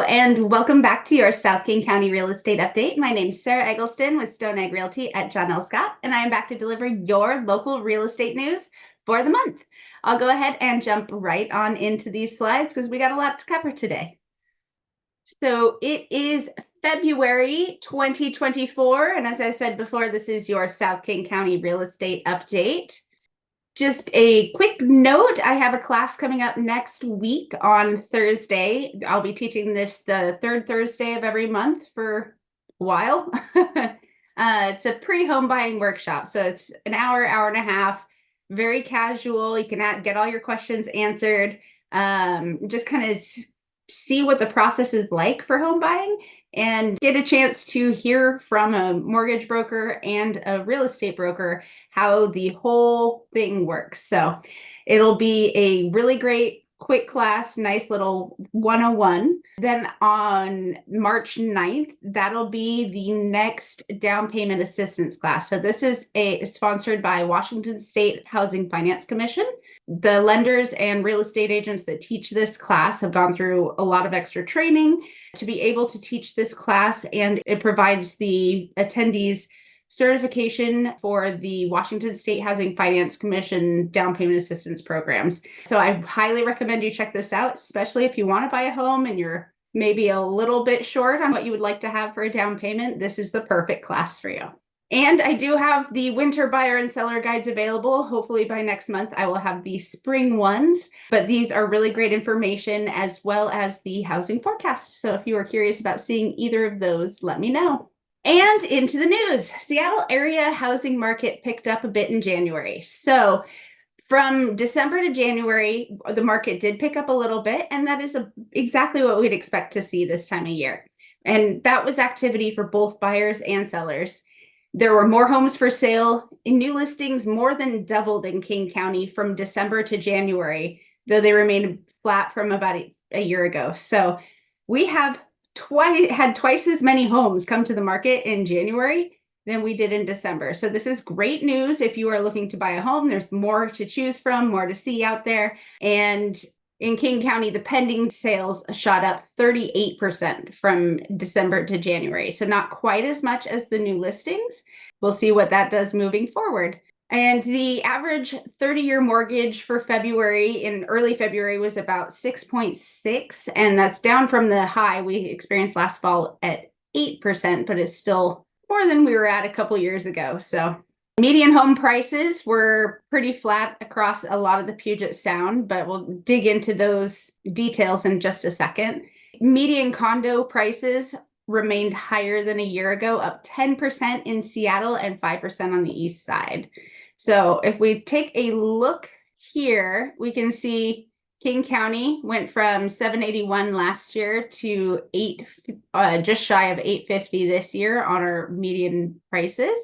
Hello, and welcome back to your South King County Real Estate Update. My name is Sarah Eggleston with Stone Egg Realty at John L. Scott, and I am back to deliver your local real estate news for the month. I'll go ahead and jump right on into these slides because we got a lot to cover today. So it is February 2024, and as I said before, this is your South King County Real Estate Update. Just a quick note, I have a class coming up next week on Thursday. I'll be teaching this the third Thursday of every month for a while. It's a pre-home buying workshop, so it's an hour, hour and a half, very casual. You can get all your questions answered, just kind of see what the process is like for home buying and get a chance to hear from a mortgage broker and a real estate broker how the whole thing works. So it'll be a really great quick class, nice little 101. Then on March 9th, that'll be the next down payment assistance class. So this is sponsored by Washington State Housing Finance Commission. The lenders and real estate agents that teach this class have gone through a lot of extra training to be able to teach this class, and it provides the attendees certification for the Washington State Housing Finance Commission down payment assistance programs. So I highly recommend you check this out, especially if you want to buy a home and you're maybe a little bit short on what you would like to have for a down payment. This is the perfect class for you. And I do have the winter buyer and seller guides available. Hopefully by next month, I will have the spring ones, but these are really great information as well as the housing forecast. So if you are curious about seeing either of those, let me know. And into the news, Seattle area housing market picked up a bit in January. So from December to January, the market did pick up a little bit, and that is exactly what we'd expect to see this time of year. And that was activity for both buyers and sellers. There were more homes for sale. New listings more than doubled in King County from December to January, though they remained flat from about a year ago. So we have had twice as many homes come to the market in January than we did in December. So this is great news if you are looking to buy a home. There's more to choose from, more to see out there. And in King County, the pending sales shot up 38% from December to January. So not quite as much as the new listings. We'll see what that does moving forward. And the average 30-year mortgage for February, in early February, was about 6.6, and that's down from the high we experienced last fall at 8%, but it's still more than we were at a couple years ago. So median home prices were pretty flat across a lot of the Puget Sound, but we'll dig into those details in just a second. Median condo prices remained higher than a year ago, up 10% in Seattle and 5% on the east side. So if we take a look here, we can see King County went from 781 last year to just shy of 850 this year on our median prices,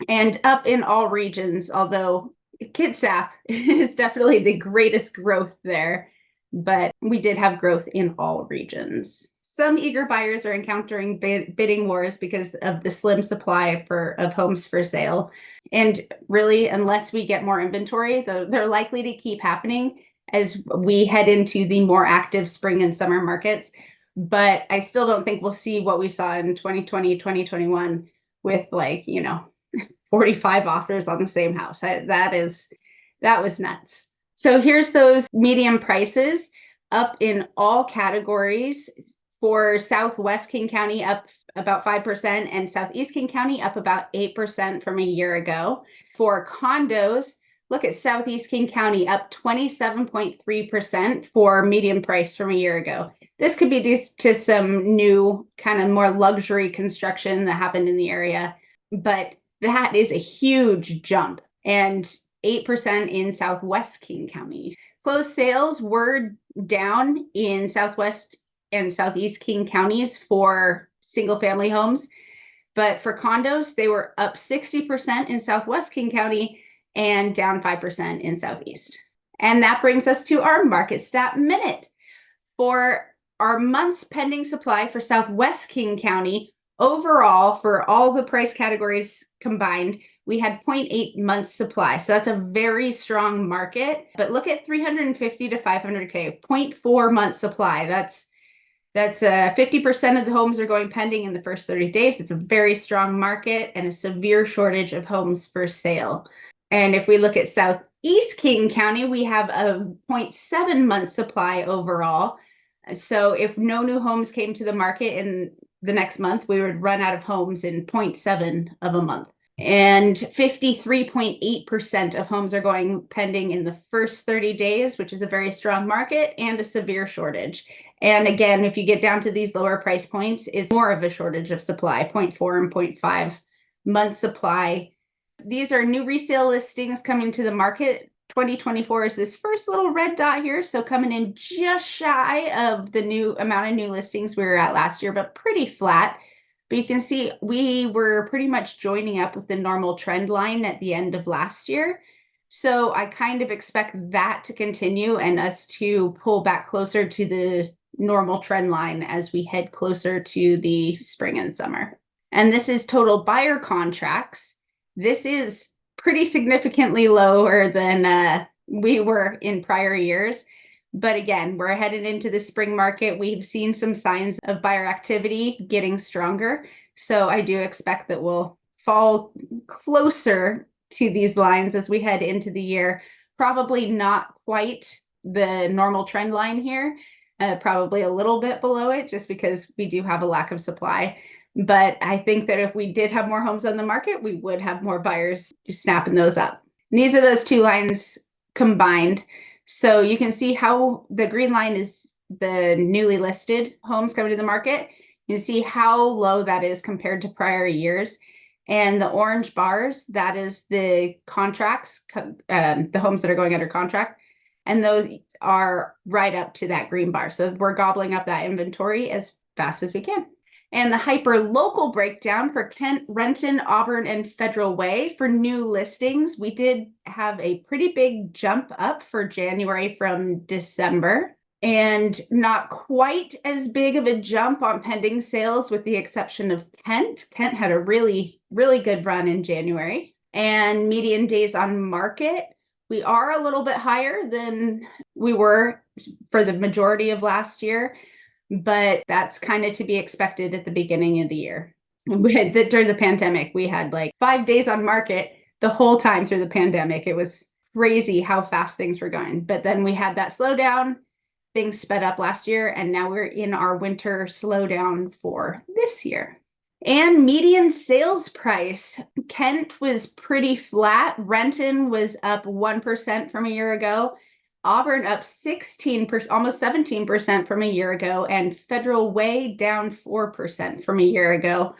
and up in all regions, although Kitsap is definitely the greatest growth there, but we did have growth in all regions. Some eager buyers are encountering bidding wars because of the slim supply of homes for sale. And really, unless we get more inventory, they're likely to keep happening as we head into the more active spring and summer markets. But I still don't think we'll see what we saw in 2020, 2021 with 45 offers on the same house. That was nuts. So here's those median prices up in all categories. For Southwest King County, up about 5%, and Southeast King County up about 8% from a year ago. For condos, look at Southeast King County up 27.3% for median price from a year ago. This could be due to some new kind of more luxury construction that happened in the area, but that is a huge jump, and 8% in Southwest King County. Closed sales were down in Southwest and Southeast King counties for single family homes. But for condos, they were up 60% in Southwest King County and down 5% in Southeast. And that brings us to our Market Stat Minute. For our month's pending supply for Southwest King County, overall, for all the price categories combined, we had 0.8 months supply. So that's a very strong market. But look at 350 to 500K, 0.4 months supply. That's 50% of the homes are going pending in the first 30 days. It's a very strong market and a severe shortage of homes for sale. And if we look at Southeast King County, we have a 0.7 month supply overall. So if no new homes came to the market in the next month, we would run out of homes in 0.7 of a month. And 53.8% of homes are going pending in the first 30 days, which is a very strong market and a severe shortage. And again, if you get down to these lower price points, it's more of a shortage of supply, 0.4 and 0.5 month supply. These are new resale listings coming to the market. 2024 is this first little red dot here, so coming in just shy of the new amount of new listings we were at last year, but pretty flat. But you can see we were pretty much joining up with the normal trend line at the end of last year. So I kind of expect that to continue and us to pull back closer to the normal trend line as we head closer to the spring and summer. And this is total buyer contracts. This is pretty significantly lower than we were in prior years. But again, we're headed into the spring market. We've seen some signs of buyer activity getting stronger. So I do expect that we'll fall closer to these lines as we head into the year. Probably not quite the normal trend line here, probably a little bit below it just because we do have a lack of supply. But I think that if we did have more homes on the market, we would have more buyers snapping those up. And these are those two lines combined. So you can see how the green line is the newly listed homes coming to the market. You can see how low that is compared to prior years. And the orange bars, that is the contracts, the homes that are going under contract. And those are right up to that green bar. So we're gobbling up that inventory as fast as we can. And the hyper-local breakdown for Kent, Renton, Auburn, and Federal Way for new listings. We did have a pretty big jump up for January from December, and not quite as big of a jump on pending sales with the exception of Kent. Kent had a really, really good run in January. And median days on market, we are a little bit higher than we were for the majority of last year. But that's kind of to be expected at the beginning of the year. During the pandemic, we had like 5 days on market the whole time through the pandemic. It was crazy how fast things were going. But then we had that slowdown. Things sped up last year, and now we're in our winter slowdown for this year. And median sales price, Kent was pretty flat. Renton was up 1% from a year ago. Auburn up 16%, almost 17% from a year ago, and Federal Way down 4% from a year ago.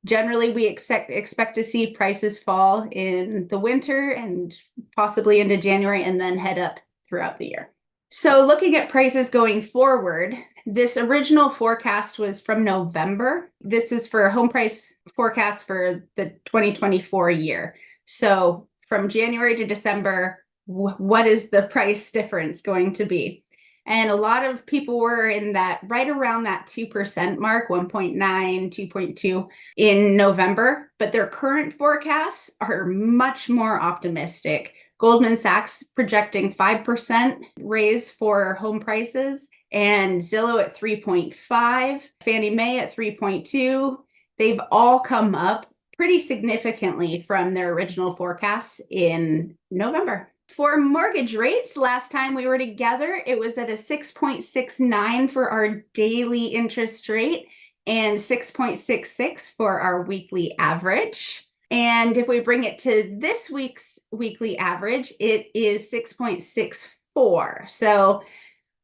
Generally, we expect to see prices fall in the winter and possibly into January and then head up throughout the year. So looking at prices going forward, this original forecast was from November. This is for a home price forecast for the 2024 year. So from January to December, what is the price difference going to be? And a lot of people were in that right around that 2% mark, 1.9, 2.2 in November, but their current forecasts are much more optimistic. Goldman Sachs projecting 5% raise for home prices, and Zillow at 3.5, Fannie Mae at 3.2. They've all come up pretty significantly from their original forecasts in November. For mortgage rates, last time we were together, it was at a 6.69 for our daily interest rate and 6.66 for our weekly average. And if we bring it to this week's weekly average, it is 6.64. So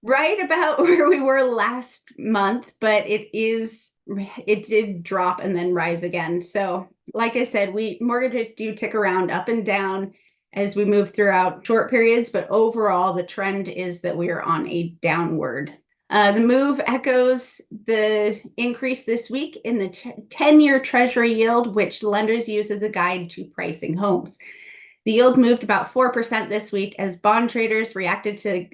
right about where we were last month, but it did drop and then rise again. So like I said, mortgages do tick around up and down as we move throughout short periods, but overall the trend is that we are on a downward. The move echoes the increase this week in the 10-year Treasury yield, which lenders use as a guide to pricing homes. The yield moved about 4% this week as bond traders reacted to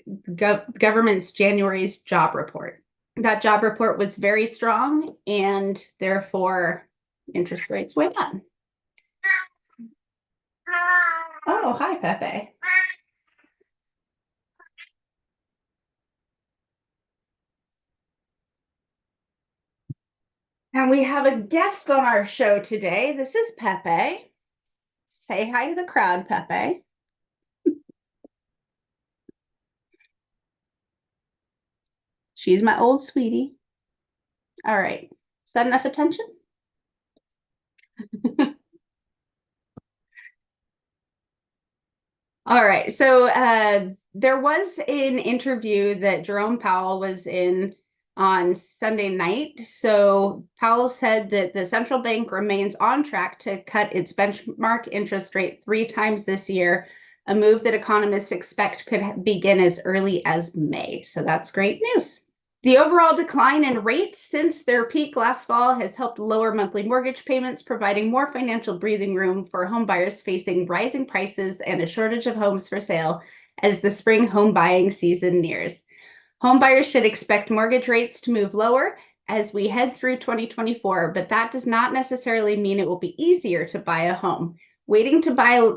government's January's job report. That job report was very strong, and therefore interest rates went up. Oh, hi, Pepe. And we have a guest on our show today. This is Pepe. Say hi to the crowd, Pepe. She's my old sweetie. All right. Is that enough attention? All right. So there was an interview that Jerome Powell was in on Sunday night. So Powell said that the central bank remains on track to cut its benchmark interest rate 3 times this year, a move that economists expect could begin as early as May. So that's great news. The overall decline in rates since their peak last fall has helped lower monthly mortgage payments, providing more financial breathing room for homebuyers facing rising prices and a shortage of homes for sale as the spring home buying season nears. Homebuyers should expect mortgage rates to move lower as we head through 2024, but that does not necessarily mean it will be easier to buy a home. Waiting to buy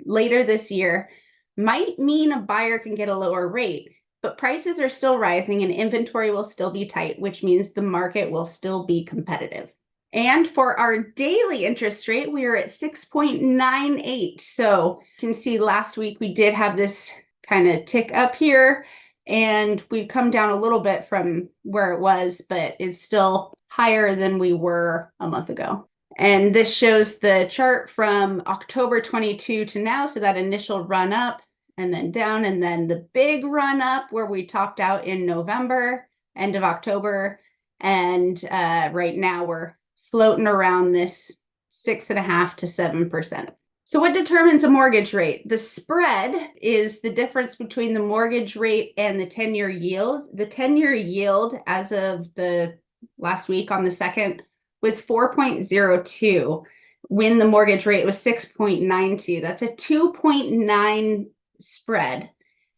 later this year might mean a buyer can get a lower rate, but prices are still rising and inventory will still be tight, which means the market will still be competitive. And for our daily interest rate, we are at 6.98. So you can see last week we did have this kind of tick up here, and we've come down a little bit from where it was, but it's still higher than we were a month ago. And this shows the chart from October 22 to now, so that initial run up and then down, and then the big run up where we topped out in November, end of October. And right now we're floating around this 6.5% to 7%. So what determines a mortgage rate? The spread is the difference between the mortgage rate and the 10-year yield. The 10-year yield as of the last week on the 2nd was 4.02 when the mortgage rate was 6.92. That's a 2.9 spread,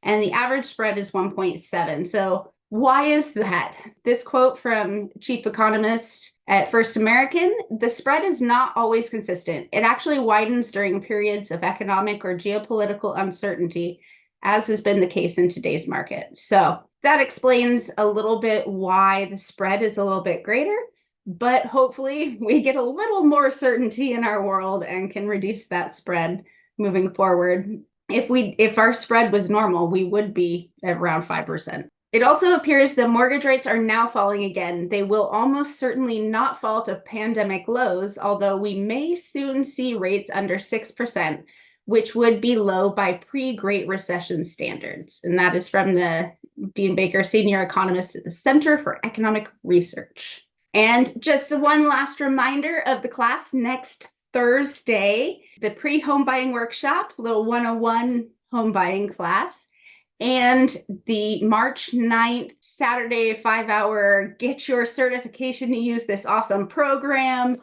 and the average spread is 1.7. So why is that? This quote from chief economist at First American: the spread is not always consistent. It actually widens during periods of economic or geopolitical uncertainty, as has been the case in today's market. So that explains a little bit why the spread is a little bit greater, but hopefully we get a little more certainty in our world and can reduce that spread moving forward. If our spread was normal, we would be at around 5%. It also appears that mortgage rates are now falling again. They will almost certainly not fall to pandemic lows, although we may soon see rates under 6%, which would be low by pre-Great Recession standards. And that is from the Dean Baker, senior economist at the Center for Economic Research. And just one last reminder of the class next Thursday, the pre-home buying workshop, little 101 home buying class, and the March 9th Saturday 5-hour get your certification to use this awesome program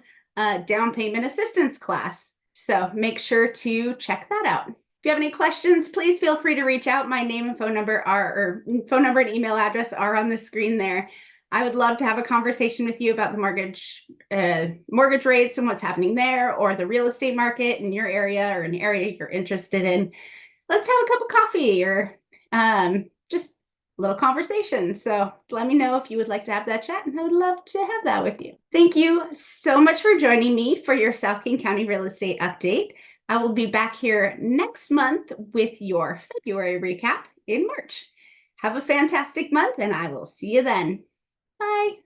down payment assistance class. So make sure to check that out. If you have any questions, please feel free to reach out. My name and phone number and email address are on the screen there. I would love to have a conversation with you about the mortgage rates and what's happening there, or the real estate market in your area or an area you're interested in. Let's have a cup of coffee or just a little conversation. So let me know if you would like to have that chat, and I would love to have that with you. Thank you so much for joining me for your South King County real estate update. I will be back here next month with your February recap in March. Have a fantastic month, and I will see you then. Bye.